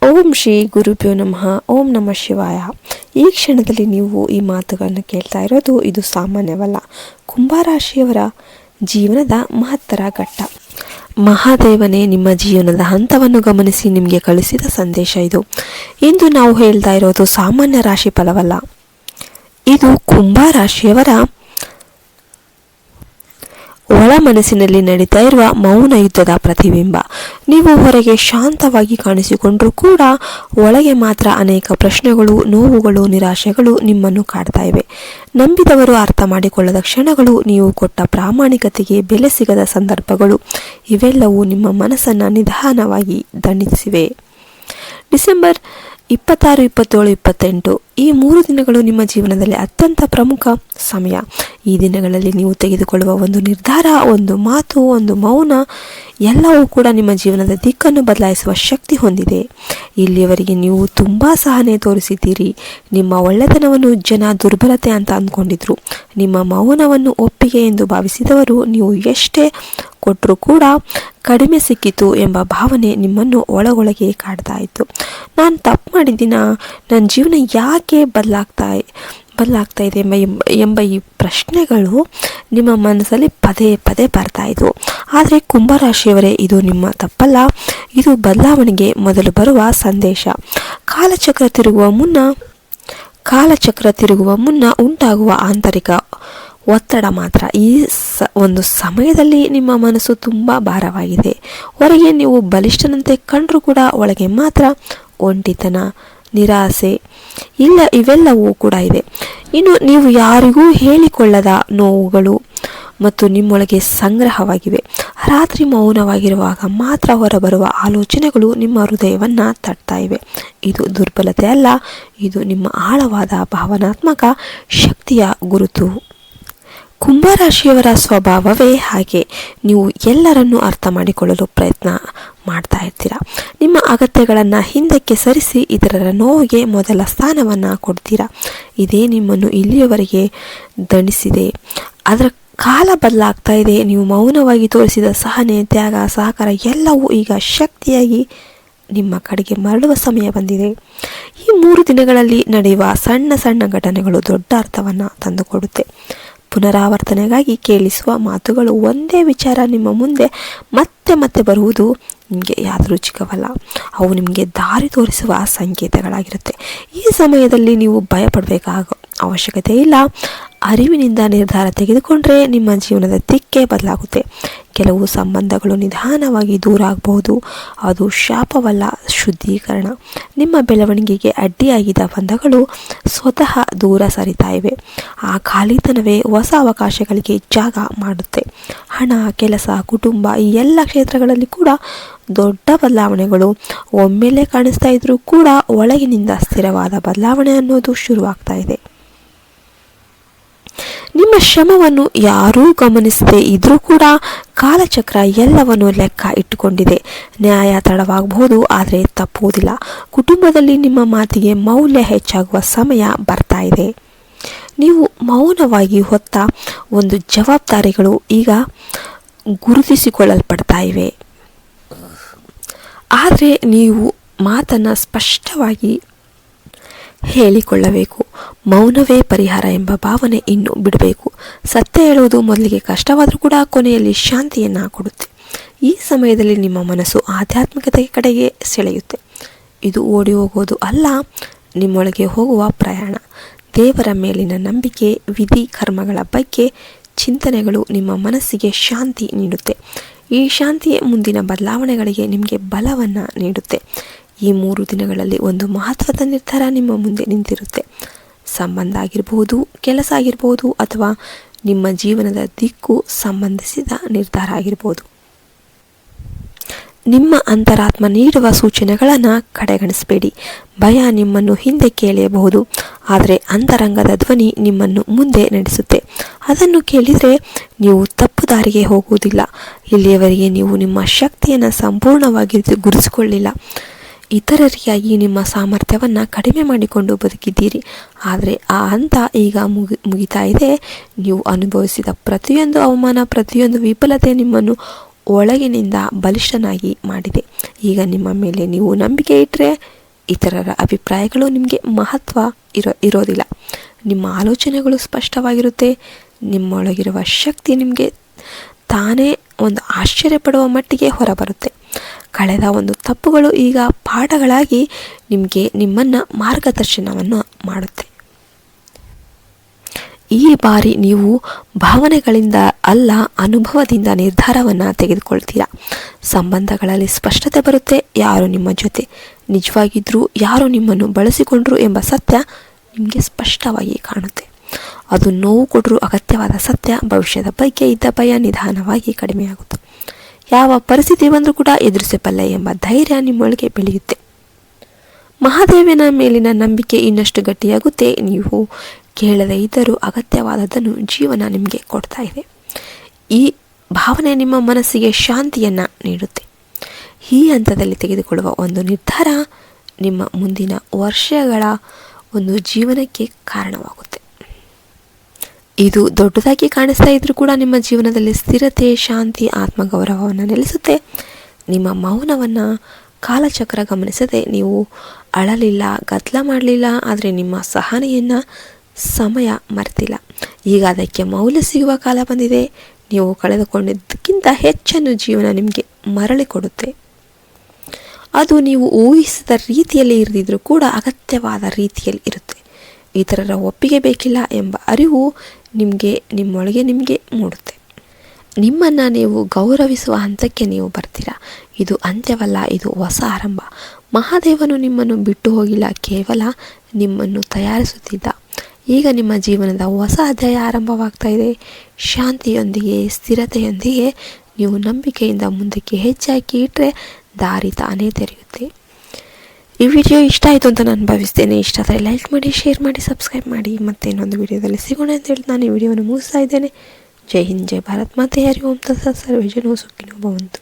ಓಂ ಶ್ರೀ ಗುರುಭ್ಯೋ ನಮಃ. ಓಂ ನಮಃ ಶಿವಾಯ. ಈ ಕ್ಷಣದಲ್ಲಿ ನೀವು ಈ ಮಾತುಗಳನ್ನು ಕೇಳ್ತಾ ಇರೋದು ಇದು ಸಾಮಾನ್ಯವಲ್ಲ. ಕುಂಭರಾಶಿಯವರ ಜೀವನದ ಮಹತ್ತರ ಘಟ್ಟ. ಮಹಾದೇವನೇ ನಿಮ್ಮ ಜೀವನದ ಹಂತವನ್ನು ಗಮನಿಸಿ ನಿಮಗೆ ಕಳಿಸಿದ ಸಂದೇಶ ಇದು. ಇಂದು ನಾವು ಹೇಳ್ತಾ ಇರೋದು ಸಾಮಾನ್ಯ ರಾಶಿ ಫಲವಲ್ಲ. ಇದು ಕುಂಭರಾಶಿಯವರ ಒಳ ಮನಸ್ಸಿನಲ್ಲಿ ನಡೀತಾ ಇರುವ ಮೌನ ಯುದ್ಧದ ಪ್ರತಿಬಿಂಬ. ನೀವು ಹೊರಗೆ ಶಾಂತವಾಗಿ ಕಾಣಿಸಿಕೊಂಡ್ರೂ ಕೂಡ ಒಳಗೆ ಮಾತ್ರ ಅನೇಕ ಪ್ರಶ್ನೆಗಳು, ನೋವುಗಳು, ನಿರಾಶೆಗಳು ನಿಮ್ಮನ್ನು ಕಾಡ್ತಾ ಇವೆ. ನಂಬಿದವರು ಅರ್ಥ ಮಾಡಿಕೊಳ್ಳದ ಕ್ಷಣಗಳು, ನೀವು ಕೊಟ್ಟ ಪ್ರಾಮಾಣಿಕತೆಗೆ ಬೆಲೆ ಸಿಗದ ಸಂದರ್ಭಗಳು, ಇವೆಲ್ಲವೂ ನಿಮ್ಮ ಮನಸ್ಸನ್ನು ನಿಧಾನವಾಗಿ ದಂಡಿಸಿವೆ. ಡಿಸೆಂಬರ್ 26, 27, 28 ಈ 3 ದಿನಗಳು ನಿಮ್ಮ ಜೀವನದಲ್ಲಿ ಅತ್ಯಂತ ಪ್ರಮುಖ ಸಮಯ. ಈ ದಿನಗಳಲ್ಲಿ ನೀವು ತೆಗೆದುಕೊಳ್ಳುವ ಒಂದು ನಿರ್ಧಾರ, ಒಂದು ಮಾತು, ಒಂದು ಮೌನ ಎಲ್ಲವೂ ಕೂಡ ನಿಮ್ಮ ಜೀವನದ ದಿಕ್ಕನ್ನು ಬದಲಾಯಿಸುವ ಶಕ್ತಿ ಹೊಂದಿದೆ. ಇಲ್ಲಿಯವರೆಗೆ ನೀವು ತುಂಬ ಸಹನೆ ತೋರಿಸಿದ್ದೀರಿ. ನಿಮ್ಮ ಒಳ್ಳೆತನವನ್ನು ಜನ ದುರ್ಬಲತೆ ಅಂತ ಅಂದ್ಕೊಂಡಿದ್ರು. ನಿಮ್ಮ ಮೌನವನ್ನು ಒಪ್ಪಿಗೆ ಎಂದು ಭಾವಿಸಿದವರು ನೀವು ಎಷ್ಟೇ ಕೊಟ್ಟರೂ ಕೂಡ ಕಡಿಮೆ ಸಿಕ್ಕಿತು ಎಂಬ ಭಾವನೆ ನಿಮ್ಮನ್ನು ಒಳಗೊಳಗೆ ಕಾಡ್ತಾ ಇತ್ತು. ನಾನು ತಪ್ಪು ಮಾಡಿದ್ದೀನ, ನನ್ನ ಜೀವನ ಯಾಕೆ ಬದಲಾಗ್ತಾ ಇದೆ ಎಂಬ ಈ ಪ್ರಶ್ನೆಗಳು ನಿಮ್ಮ ಮನಸ್ಸಲ್ಲಿ ಪದೇ ಪದೇ ಬರ್ತಾ ಇದ್ವು. ಆದರೆ ಕುಂಭರಾಶಿಯವರೇ, ಇದು ನಿಮ್ಮ ತಪ್ಪಲ್ಲ, ಇದು ಬದಲಾವಣೆಗೆ ಮೊದಲು ಬರುವ ಸಂದೇಶ. ಕಾಲಚಕ್ರ ತಿರುಗುವ ಮುನ್ನ ಉಂಟಾಗುವ ಆಂತರಿಕ ಒತ್ತಡ ಮಾತ್ರ. ಈ ಒಂದು ಸಮಯದಲ್ಲಿ ನಿಮ್ಮ ಮನಸ್ಸು ತುಂಬ ಭಾರವಾಗಿದೆ. ಹೊರಗೆ ನೀವು ಬಲಿಷ್ಠನಂತೆ ಕಂಡರೂ ಕೂಡ ಒಳಗೆ ಮಾತ್ರ ಒಂಟಿತನ, ನಿರಾಸೆ ಇವೆಲ್ಲವೂ ಕೂಡ ಇದೆ. ಇನ್ನು ನೀವು ಯಾರಿಗೂ ಹೇಳಿಕೊಳ್ಳದ ನೋವುಗಳು ಮತ್ತು ನಿಮ್ಮೊಳಗೆ ಸಂಗ್ರಹವಾಗಿವೆ. ರಾತ್ರಿ ಮೌನವಾಗಿರುವಾಗ ಮಾತ್ರ ಹೊರಬರುವ ಆಲೋಚನೆಗಳು ನಿಮ್ಮ ಹೃದಯವನ್ನು ತಟ್ತಾ ಇವೆ. ಇದು ದುರ್ಬಲತೆ ಅಲ್ಲ, ಇದು ನಿಮ್ಮ ಆಳವಾದ ಭಾವನಾತ್ಮಕ ಶಕ್ತಿಯ ಗುರುತು. ಕುಂಭರಾಶಿಯವರ ಸ್ವಭಾವವೇ ಹಾಗೆ. ನೀವು ಎಲ್ಲರನ್ನೂ ಅರ್ಥ ಮಾಡಿಕೊಳ್ಳಲು ಪ್ರಯತ್ನ ಮಾಡ್ತಾ ಇರ್ತೀರ. ನಿಮ್ಮ ಅಗತ್ಯಗಳನ್ನು ಹಿಂದಕ್ಕೆ ಸರಿಸಿ ಇತರರ ನೋವಿಗೆ ಮೊದಲ ಸ್ಥಾನವನ್ನು ಕೊಡ್ತೀರಾ. ಇದೇ ನಿಮ್ಮನ್ನು ಇಲ್ಲಿಯವರೆಗೆ ದಂಡಿಸಿದೆ. ಅದರ ಕಾಲ ಬದಲಾಗ್ತಾ ಇದೆ. ನೀವು ಮೌನವಾಗಿ ತೋರಿಸಿದ ಸಹನೆ, ತ್ಯಾಗ, ಸಹಕಾರ ಎಲ್ಲವೂ ಈಗ ಶಕ್ತಿಯಾಗಿ ನಿಮ್ಮ ಕಡೆಗೆ ಮರಳುವ ಸಮಯ ಬಂದಿದೆ. ಈ 3 ದಿನಗಳಲ್ಲಿ ನಡೆಯುವ ಸಣ್ಣ ಸಣ್ಣ ಘಟನೆಗಳು ದೊಡ್ಡ ಅರ್ಥವನ್ನು ತಂದುಕೊಡುತ್ತೆ. ಪುನರಾವರ್ತನೆಗಾಗಿ ಕೇಳಿಸುವ ಮಾತುಗಳು, ಒಂದೇ ವಿಚಾರ ನಿಮ್ಮ ಮುಂದೆ ಮತ್ತೆ ಮತ್ತೆ ಬರುವುದು ನಿಮಗೆ ಯಾದೃಚ್ಛಿಕವಲ್ಲ. ಅವು ನಿಮಗೆ ದಾರಿ ತೋರಿಸುವ ಸಂಕೇತಗಳಾಗಿರುತ್ತೆ. ಈ ಸಮಯದಲ್ಲಿ ನೀವು ಭಯಪಡಬೇಕಾಗ ಅವಶ್ಯಕತೆ ಇಲ್ಲ. ಅರಿವಿನಿಂದ ನಿರ್ಧಾರ ತೆಗೆದುಕೊಂಡ್ರೆ ನಿಮ್ಮ ಜೀವನದ ದಿಕ್ಕೇ ಬದಲಾಗುತ್ತೆ. ಕೆಲವು ಸಂಬಂಧಗಳು ನಿಧಾನವಾಗಿ ದೂರ ಆಗಬಹುದು. ಅದು ಶಾಪವಲ್ಲ, ಶುದ್ಧೀಕರಣ. ನಿಮ್ಮ ಬೆಳವಣಿಗೆಗೆ ಅಡ್ಡಿಯಾಗಿದ್ದ ಬಂಧಗಳು ಸ್ವತಃ ದೂರ ಸರಿತಾ ಇವೆ. ಆ ಖಾಲಿತನವೇ ಹೊಸ ಅವಕಾಶಗಳಿಗೆ ಜಾಗ ಮಾಡುತ್ತೆ. ಹಣ, ಕೆಲಸ, ಕುಟುಂಬ ಈ ಎಲ್ಲ ಕ್ಷೇತ್ರಗಳಲ್ಲಿ ಕೂಡ ದೊಡ್ಡ ಬದಲಾವಣೆಗಳು ಒಮ್ಮೆಲೆ ಕಾಣಿಸ್ತಾ ಇದ್ರೂ ಕೂಡ ಒಳಗಿನಿಂದ ಸ್ಥಿರವಾದ ಬದಲಾವಣೆ ಅನ್ನೋದು ಶುರುವಾಗ್ತಾ ಇದೆ. ನಿಮ್ಮ ಶ್ರಮವನ್ನು ಯಾರೂ ಗಮನಿಸದೇ ಇದ್ರೂ ಕೂಡ ಕಾಲಚಕ್ರ ಎಲ್ಲವನ್ನು ಲೆಕ್ಕ ಇಟ್ಟುಕೊಂಡಿದೆ. ನ್ಯಾಯ ತಡವಾಗಬಹುದು, ಆದರೆ ತಪ್ಪುವುದಿಲ್ಲ. ಕುಟುಂಬದಲ್ಲಿ ನಿಮ್ಮ ಮಾತಿಗೆ ಮೌಲ್ಯ ಹೆಚ್ಚಾಗುವ ಸಮಯ ಬರ್ತಾ ಇದೆ. ನೀವು ಮೌನವಾಗಿ ಹೊತ್ತ ಒಂದು ಜವಾಬ್ದಾರಿಗಳು ಈಗ ಗುರುತಿಸಿಕೊಳ್ಳಲ್ಪಡ್ತಾ ಇವೆ. ಆದರೆ ನೀವು ಮಾತನ್ನು ಸ್ಪಷ್ಟವಾಗಿ ಹೇಳಿಕೊಳ್ಳಬೇಕು. ಮೌನವೇ ಪರಿಹಾರ ಎಂಬ ಭಾವನೆ ಇನ್ನು ಬಿಡಬೇಕು. ಸತ್ಯ ಹೇಳುವುದು ಮೊದಲಿಗೆ ಕಷ್ಟವಾದರೂ ಕೂಡ ಕೊನೆಯಲ್ಲಿ ಶಾಂತಿಯನ್ನು ಕೊಡುತ್ತೆ. ಈ ಸಮಯದಲ್ಲಿ ನಿಮ್ಮ ಮನಸ್ಸು ಆಧ್ಯಾತ್ಮಿಕತೆ ಕಡೆಗೆ ಸೆಳೆಯುತ್ತೆ. ಇದು ಓಡಿ ಹೋಗೋದು ಅಲ್ಲ, ನಿಮ್ಮೊಳಗೆ ಹೋಗುವ ಪ್ರಯಾಣ. ದೇವರ ಮೇಲಿನ ನಂಬಿಕೆ, ವಿಧಿ ಕರ್ಮಗಳ ಬಗ್ಗೆ ಚಿಂತನೆಗಳು ನಿಮ್ಮ ಮನಸ್ಸಿಗೆ ಶಾಂತಿ ನೀಡುತ್ತೆ. ಈ ಶಾಂತಿಯೇ ಮುಂದಿನ ಬದಲಾವಣೆಗಳಿಗೆ ನಿಮಗೆ ಬಲವನ್ನು ನೀಡುತ್ತೆ. ಈ 3 ದಿನಗಳಲ್ಲಿ ಒಂದು ಮಹತ್ವದ ನಿರ್ಧಾರ ನಿಮ್ಮ ಮುಂದೆ ನಿಂತಿರುತ್ತೆ. ಸಂಬಂಧ ಆಗಿರ್ಬೋದು, ಕೆಲಸ ಆಗಿರ್ಬೋದು, ಅಥವಾ ನಿಮ್ಮ ಜೀವನದ ದಿಕ್ಕು ಸಂಬಂಧಿಸಿದ ನಿರ್ಧಾರ ಆಗಿರ್ಬೋದು. ನಿಮ್ಮ ಅಂತರಾತ್ಮ ನೀಡುವ ಸೂಚನೆಗಳನ್ನು ಕಡೆಗಣಿಸಬೇಡಿ. ಭಯ ನಿಮ್ಮನ್ನು ಹಿಂದಕ್ಕೆ ಎಳೆಯಬಹುದು, ಆದರೆ ಅಂತರಂಗದ ಧ್ವನಿ ನಿಮ್ಮನ್ನು ಮುಂದೆ ನಡೆಸುತ್ತೆ. ಅದನ್ನು ಕೇಳಿದರೆ ನೀವು ತಪ್ಪು ದಾರಿಗೆ ಹೋಗುವುದಿಲ್ಲ. ಇಲ್ಲಿಯವರೆಗೆ ನೀವು ನಿಮ್ಮ ಶಕ್ತಿಯನ್ನು ಸಂಪೂರ್ಣವಾಗಿ ಗುರುತಿಸಿಕೊಳ್ಳಿಲ್ಲ. ಇತರರಿಗಾಗಿ ನಿಮ್ಮ ಸಾಮರ್ಥ್ಯವನ್ನು ಕಡಿಮೆ ಮಾಡಿಕೊಂಡು ಬದುಕಿದ್ದೀರಿ. ಆದರೆ ಆ ಹಂತ ಈಗ ಮುಗಿತಾ ಇದೆ. ನೀವು ಅನುಭವಿಸಿದ ಪ್ರತಿಯೊಂದು ಅವಮಾನ, ಪ್ರತಿಯೊಂದು ವಿಫಲತೆ ನಿಮ್ಮನ್ನು ಒಳಗಿನಿಂದ ಬಲಿಷ್ಠನಾಗಿ ಮಾಡಿದೆ. ಈಗ ನಿಮ್ಮ ಮೇಲೆ ನೀವು ನಂಬಿಕೆ ಇಟ್ಟರೆ ಇತರರ ಅಭಿಪ್ರಾಯಗಳು ನಿಮಗೆ ಮಹತ್ವ ಇರೋದಿಲ್ಲ. ನಿಮ್ಮ ಆಲೋಚನೆಗಳು ಸ್ಪಷ್ಟವಾಗಿರುತ್ತೆ. ನಿಮ್ಮೊಳಗಿರುವ ಶಕ್ತಿ ನಿಮಗೆ ತಾನೇ ಒಂದು ಆಶ್ಚರ್ಯಪಡುವ ಮಟ್ಟಿಗೆ ಹೊರಬರುತ್ತೆ. ಕಳೆದ ಒಂದು ತಪ್ಪುಗಳು ಈಗ ಪಾಠಗಳಾಗಿ ನಿಮ್ಮನ್ನು ಮಾರ್ಗದರ್ಶನವನ್ನು ಮಾಡುತ್ತೆ. ಈ ಬಾರಿ ನೀವು ಭಾವನೆಗಳಿಂದ ಅಲ್ಲ, ಅನುಭವದಿಂದ ನಿರ್ಧಾರವನ್ನು ತೆಗೆದುಕೊಳ್ತೀರಾ. ಸಂಬಂಧಗಳಲ್ಲಿ ಸ್ಪಷ್ಟತೆ ಬರುತ್ತೆ. ಯಾರು ನಿಮ್ಮ ಜೊತೆ ನಿಜವಾಗಿದ್ದರೂ, ಯಾರು ನಿಮ್ಮನ್ನು ಬಳಸಿಕೊಂಡ್ರು ಎಂಬ ಸತ್ಯ ನಿಮಗೆ ಸ್ಪಷ್ಟವಾಗಿ ಕಾಣುತ್ತೆ. ಅದು ನೋವು ಕೊಟ್ಟರೂ ಅಗತ್ಯವಾದ ಸತ್ಯ. ಭವಿಷ್ಯದ ಬಗ್ಗೆ ಇದ್ದ ಭಯ ನಿಧಾನವಾಗಿ ಕಡಿಮೆಯಾಗುತ್ತೆ. ಯಾವ ಪರಿಸ್ಥಿತಿ ಬಂದರೂ ಕೂಡ ಎದುರಿಸಬಲ್ಲೆ ಎಂಬ ಧೈರ್ಯ ನಿಮ್ಮೊಳಗೆ ಬೆಳೆಯುತ್ತೆ. ಮಹಾದೇವನ ಮೇಲಿನ ನಂಬಿಕೆ ಇನ್ನಷ್ಟು ಗಟ್ಟಿಯಾಗುತ್ತೆ. ನೀವು ಕೇಳದೇ ಇದ್ದರೂ ಅಗತ್ಯವಾದದನ್ನು ಜೀವನ ನಿಮಗೆ ಕೊಡ್ತಾ ಇದೆ. ಈ ಭಾವನೆ ನಿಮ್ಮ ಮನಸ್ಸಿಗೆ ಶಾಂತಿಯನ್ನು ನೀಡುತ್ತೆ. ಈ ಹಂತದಲ್ಲಿ ತೆಗೆದುಕೊಳ್ಳುವ ಒಂದು ನಿರ್ಧಾರ ನಿಮ್ಮ ಮುಂದಿನ ವರ್ಷಗಳ ಒಂದು ಜೀವನಕ್ಕೆ ಕಾರಣವಾಗುತ್ತೆ. ಇದು ದೊಡ್ಡದಾಗಿ ಕಾಣಿಸ್ತಾ ಇದ್ರೂ ಕೂಡ ನಿಮ್ಮ ಜೀವನದಲ್ಲಿ ಸ್ಥಿರತೆ, ಶಾಂತಿ, ಆತ್ಮಗೌರವವನ್ನು ನೆಲೆಸುತ್ತೆ. ನಿಮ್ಮ ಮೌನವನ್ನು ಕಾಲಚಕ್ರ ಗಮನಿಸದೆ ನೀವು ಅಳಲಿಲ್ಲ, ಗದ್ದಲ ಮಾಡಲಿಲ್ಲ, ಆದರೆ ನಿಮ್ಮ ಸಹನೆಯನ್ನು ಸಮಯ ಮರೆತಿಲ್ಲ. ಈಗ ಅದಕ್ಕೆ ಮೌಲ್ಯ ಸಿಗುವ ಕಾಲ ಬಂದಿದೆ. ನೀವು ಕಳೆದುಕೊಂಡಿದ್ದಕ್ಕಿಂತ ಹೆಚ್ಚನ್ನು ಜೀವನ ನಿಮಗೆ ಮರಳಿ ಕೊಡುತ್ತೆ. ಅದು ನೀವು ಊಹಿಸಿದ ರೀತಿಯಲ್ಲಿ ಇರದಿದ್ರೂ ಕೂಡ ಅಗತ್ಯವಾದ ರೀತಿಯಲ್ಲಿ ಇರುತ್ತೆ. ಇತರರ ಒಪ್ಪಿಗೆ ಬೇಕಿಲ್ಲ ಎಂಬ ಅರಿವು ನಿಮ್ಮೊಳಗೆ ನಿಮಗೆ ಮೂಡುತ್ತೆ. ನಿಮ್ಮನ್ನು ನೀವು ಗೌರವಿಸುವ ಹಂತಕ್ಕೆ ನೀವು ಬರ್ತೀರಾ. ಇದು ಅಂತ್ಯವಲ್ಲ, ಇದು ಹೊಸ ಆರಂಭ. ಮಹಾದೇವನು ನಿಮ್ಮನ್ನು ಬಿಟ್ಟು ಹೋಗಿಲ್ಲ, ಕೇವಲ ನಿಮ್ಮನ್ನು ತಯಾರಿಸುತ್ತಿದ್ದ. ಈಗ ನಿಮ್ಮ ಜೀವನದ ಹೊಸ ಅಧ್ಯಾಯ ಆರಂಭವಾಗ್ತಾ ಇದೆ. ಶಾಂತಿಯೊಂದಿಗೆ, ಸ್ಥಿರತೆಯೊಂದಿಗೆ ನೀವು ನಂಬಿಕೆಯಿಂದ ಮುಂದಕ್ಕೆ ಹೆಜ್ಜೆ ಇಟ್ಟರೆ ದಾರಿ ತಾನೇ ತೆರೆಯುತ್ತೆ. ಈ ವಿಡಿಯೋ ಇಷ್ಟ ಆಯಿತು ಅಂತ ನಾನು ಭಾವಿಸ್ತೇನೆ. ಇಷ್ಟ ಆದರೆ ಲೈಕ್ ಮಾಡಿ, ಶೇರ್ ಮಾಡಿ, ಸಬ್ಸ್ಕ್ರೈಬ್ ಮಾಡಿ. ಮತ್ತೆ ಇನ್ನೊಂದು ವಿಡಿಯೋದಲ್ಲಿ ಸಿಗೋಣ ಅಂತ ಹೇಳಿ ನಾನು ಈ ವಿಡಿಯೋವನ್ನು ಮುಗಿಸ್ತಾ ಇದ್ದೇನೆ. ಜೈ ಹಿಂದ್, ಜೈ ಭಾರತ್ ಮಾತೆ. ಹರಿ ಓಂ ತತ್ಸತ್. ಸರ್ವೇ ಜನೋ ಸುಖಿನೋ ಭವಂತು.